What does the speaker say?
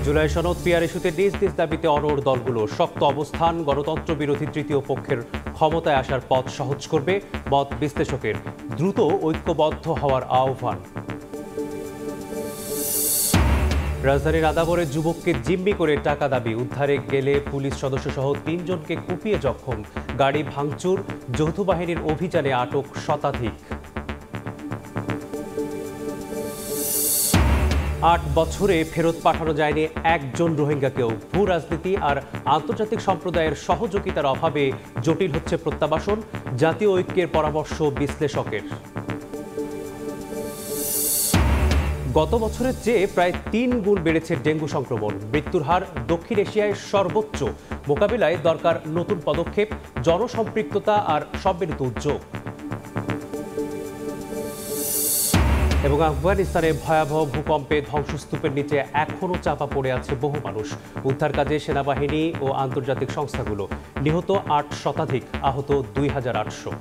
জুলাই সনদ পিআর ইস্যুতে নিজ নিজ দাবিতে অনড় দলগুলো শক্ত অবস্থান গণতন্ত্র বিরোধী তৃতীয় পক্ষের ক্ষমতায় আসার পথ সহজ করবে মত বিশ্লেষকের দ্রুত ঐক্যবদ্ধ হওয়ার আহ্বান। রাজধানীর আদাবরে যুবককে জিম্মি করে টাকা দাবি উদ্ধারে গেলে পুলিশ সদস্য সহ ৩ জনকে কুপিয়ে জখম, গাড়ি ভাঙচুর, যৌথ বাহিনীর অভিযানে আটক শতাধিক। ৮ বছরে ফেরত পাঠানো যায়নি একজন রোহিঙ্গাকেও। ভূ রাজনীতি আর আন্তর্জাতিক সম্প্রদায়ের সহযোগিতার অভাবে জটিল হচ্ছে প্রত্যাবাসন, জাতীয় ঐক্যের পরামর্শ বিশ্লেষকের। গত বছরের চেয়ে প্রায় ৩ গুণ বেড়েছে ডেঙ্গু সংক্রমণ, মৃত্যুর হার দক্ষিণ এশিয়ায় সর্বোচ্চ। মোকাবিলায় দরকার নতুন পদক্ষেপ, জনসম্পৃক্ততা আর সম্মিলিত উদ্যোগ। এবং আফগানিস্তানে ভয়াবহ ভূকম্পে ধ্বংসস্তূপের নিচে এখনও চাপা পড়ে আছে বহু মানুষ। উদ্ধার কাজে সেনাবাহিনী ও আন্তর্জাতিক সংস্থাগুলো। নিহত ৮ শতাধিক, আহত ২,৮০০।